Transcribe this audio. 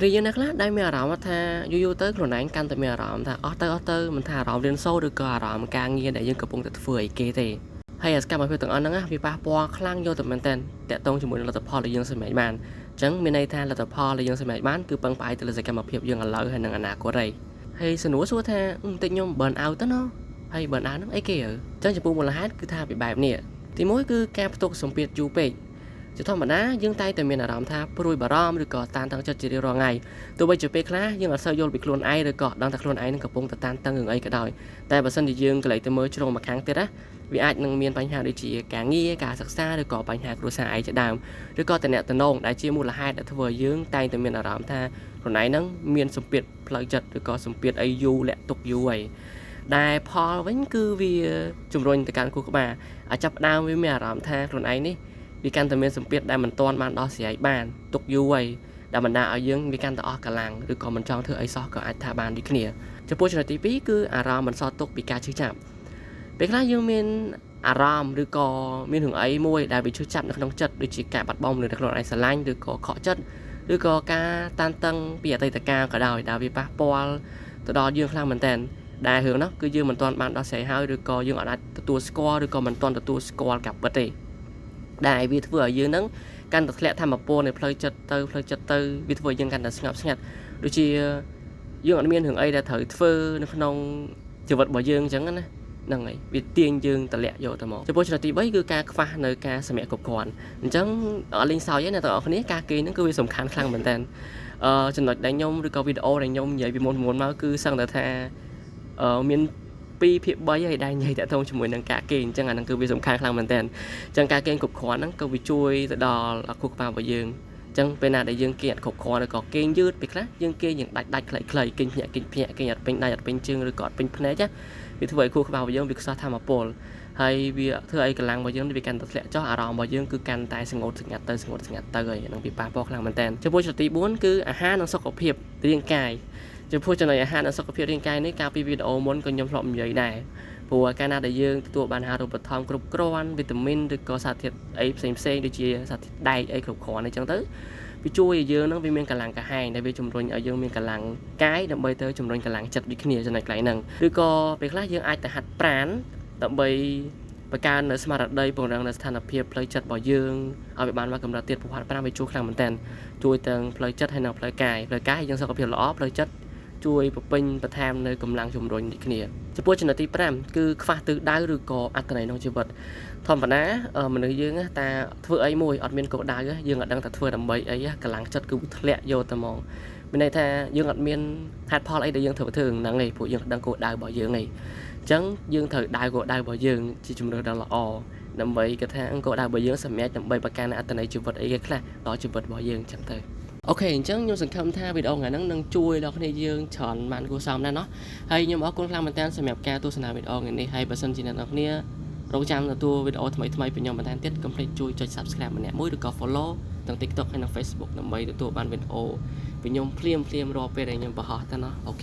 គ្រាយើងអ្នកខ្លះដែលមានអារម្មណ៍ថាយូរៗទៅខ្លួនឯងកាន់តែមានអារម្មណ៍ថាអស់ទៅមិនថាអារម្មណ៍រៀនសូត្រឬក៏អារម្មណ៍ការងារដែលយើងកំពុងតែធ្វើអីគេទេហើយសកម្មភាពទាំងអស់ហ្នឹងវាប៉ះពាល់ខ្លាំងយកទៅមែនតើតាក់ទងជាមួយនឹងលទ្ធផលដែលយើងសម្រេចបានអញ្ចឹងមានន័យថាលទ្ធផលដែលយើងសម្រេចបានគឺពឹងផ្អែកទៅលើសកម្មភាពយើងឥឡូវហើយនឹងអនាគតហើយសំណួរសួរថាបន្តិចខ្ញុំ burn out ទៅណោះហើយ burn out ហ្នឹងអីគេអញ្ចឹងចំពោះមូលហេតុគឺថាពីបែបនេះទីមួយគឺការផ្ទុកសម្ពាធយូរពេកជាធម្មតាយើងតែងតែមានអារម្មណ៍ថាព្រួយបារម្ភឬក៏តានតឹងចិត្តជារៀងរាល់ថ្ងៃទោះបីជាពេលខ្លះយើងអត់សូវយល់ពីខ្លួនឯងឬក៏ដឹងថាខ្លួនឯងនឹងកំពុងតែតានតឹងរឿងអីក៏ដោយតែបើសិនជាយើងកន្លែងទៅមើលជ្រុងមកខាងទៀតណាវាអាចនឹងមានបញ្ហាដូចជាការងារការសិក្សាឬក៏បញ្ហាគ្រួសារឯងជាដើមឬក៏តំណែងដែលជាមូលហេតុដែលធ្វើឲ្យយើងតែងតែមានអារម្មណ៍ថាខ្លួនឯងនឹងមានសម្ពាធផ្លូវចិត្តឬក៏សម្ពាធអីយូរលាក់ទុកយូរហើយដែលផលវិញគឺវាជំរុញទៅកាន់ខួរក្បាលអាចចាប់ផ្ដើមវាមានអារម្មណ៍ថាខ្លួនឯងនេះវាកាន់តែមានសម្ពាធដែលមិនទាន់បានដោះស្រាយបានទុកយូរហើយដែលបណ្ដាលឲ្យយើងវាកាន់តែអស់កម្លាំងឬក៏មិនចង់ធ្វើអីសោះក៏អាចថាបានដូចគ្នាចំពោះចំណុចទី2គឺអារម្មណ៍មិនសល់ទុកពីការឈឺចាប់ពេលខ្លះយើងមានអារម្មណ៍ឬក៏មានរឿងអីមួយដែលវាឈឺចាប់នៅក្នុងចិត្តដូចជាការបាត់បង់មនុស្សដែលខ្លួនឯងស្រឡាញ់ឬក៏ខកចិត្តឬក៏ការតានតឹងពីអតីតកាលក៏ដោយដែលវាប៉ះពាល់ទៅដល់យើងខ្លាំងមែនតើដែលរឿងនោះគឺយើងមិនទាន់បានដោះស្រាយហើយឬក៏យើងអាចទទួលស្គាល់ឬក៏មិនទាន់ទទួលស្គាល់ការពិតទេដែលវាធ្វើឲ្យយើងនឹងកាន់តែធ្លាក់ធម្មពលនៃផ្លូវចិត្តទៅវាធ្វើឲ្យយើងកាន់តែស្ងប់ស្ងាត់ដូចជាយើងអត់មានរឿងអីដែលត្រូវធ្វើនៅក្នុងជីវិតរបស់យើងអញ្ចឹងណាហ្នឹងហើយវាទាញយើងតម្លាក់យកទៅមកចំពោះចំណុចទី3គឺការខ្វះនៅការសម្រាប់គ្រប់គ្រាន់អញ្ចឹងអត់លេងសើចទេអ្នកទាំងអស់គ្នាការគេហ្នឹងគឺវាសំខាន់ខ្លាំងមែនតើចំណុចដែលខ្ញុំឬក៏វីដេអូដែលខ្ញុំនិយាយពីមុនមកគឺសឹងតែថាមាន2ភាគ3ហើយដែលនិយាយតាក់ទងជាមួយនឹងការគេអញ្ចឹងអាហ្នឹងគឺវាសំខាន់ខ្លាំងមែនតើអញ្ចឹងការគេគ្រប់គ្រាន់ហ្នឹងក៏វាជួយទៅដល់ខួរក្បាលរបស់យើងអញ្ចឹងពេលណាដែលយើងគេអត់គ្រប់គ្រាន់ឬក៏គេយឺតពេលខ្លះយើងគេយ៉ាងដាច់ខ្លីៗគេភ្ញាក់គេអត់ពេញដៃអត់ពេញជើងឬក៏អត់ពេញភ្នែកណាវាធ្វើឲ្យខួរក្បាលរបស់យើងវាខ្សោះធម៌ពលហើយវាធ្វើឲ្យកម្លាំងរបស់យើងវាកាន់តែធ្លាក់ចុះអារម្មណ៍របស់យើងគឺកាន់តែស្ងួតស្ងាត់ទៅហើយហ្នឹងវាប៉ះពាល់ខ្លាំងមែនតើចំពោះចំណុចទី4គឺអាហារនិងសុខភាពរាងកាយចំពោះចំណុចអាហារនិងសុខភាពរាងកាយនេះកាលពីវីដេអូមុនក៏ខ្ញុំធ្លាប់និយាយដែរព្រោះកាលណាដែលយើងទទួលបានអាហារូបត្ថម្ភគ្រប់គ្រាន់វីតាមីនឬក៏សារធាតុអីផ្សេងដូចជាសារធាតុដែកអីគ្រប់គ្រាន់អញ្ចឹងទៅវាជួយឲ្យយើងនឹងវាមានកម្លាំងកាហាយដែលវាជំរុញឲ្យយើងមានកម្លាំងកាយដើម្បីទៅជំរុញកម្លាំងចិត្តដូចគ្នាចំណុចកន្លែងហ្នឹងឬក៏ពេលខ្លះយើងអាចទៅហាត់ប្រាណដើម្បីបង្កើននៅស្មារតីពង្រឹងនៅស្ថានភាពផ្លូវចិត្តរបស់យើងឲ្យវាបានមកកម្រិតទៀតព្រោះហាត់ប្រាណវាជួយខ្លាំងមែនតើជួយទាំងផ្លូវចិត្តហើយនិងផ្លូវកាយយើងសុខភាពល្អផ្លូវចិត្តជួយបន្ថែមនៅកម្លាំងជំរុញដូចគ្នាចំពោះចំណុចទី5គឺខ្វះទិសដៅឬក៏អត្ថន័យក្នុងជីវិតធម្មតាមនុស្សយើងតាធ្វើអីមួយអត់មានគោលដៅយើងអត់ដឹងថាធ្វើដើម្បីអីកម្លាំងចិត្តគឺធ្លាក់យកទៅមកមានន័យថាយើងអត់មានហេតុផលអីដែលយើងត្រូវធ្វើហ្នឹងឯងព្រោះយើងដឹងគោលដៅរបស់យើងឯងអញ្ចឹងយើងត្រូវដៅគោលដៅរបស់យើងជាជំរឿនដ៏ល្អដើម្បីគេថាគោលដៅរបស់យើងសម្រាប់ដើម្បីបង្កើនអត្ថន័យជីវិតអីគេខ្លះដល់ជីវិតរបស់យើងអញ្ចឹងទៅអូខេអញ្ចឹងខ្ញុំសង្ឃឹមថាវីដេអូថ្ងៃហ្នឹងនឹងជួយដល់គ្នាយើងច្រើនបានគួរសមដែរណោះហើយខ្ញុំអរគុណខ្លាំងមែនតើសម្រាប់ការទស្សនាវីដេអូថ្ងៃនេះហើយបើសិនជាអ្នកនរគ្នារងចាំទទួលវីដេអូថ្មីពីខ្ញុំបន្ថែមទៀតកុំភ្លេចជួយចុច Subscribe ម្នាក់មួយឬក៏ Follow ទាំង TikTok ហើយនិង Facebook ដើម្បីទទួលបានវីដេអូពីខ្ញុំភ្លាមរាល់ពេលដែលខ្ញុំបង្ហោះទៅណោះអូខេ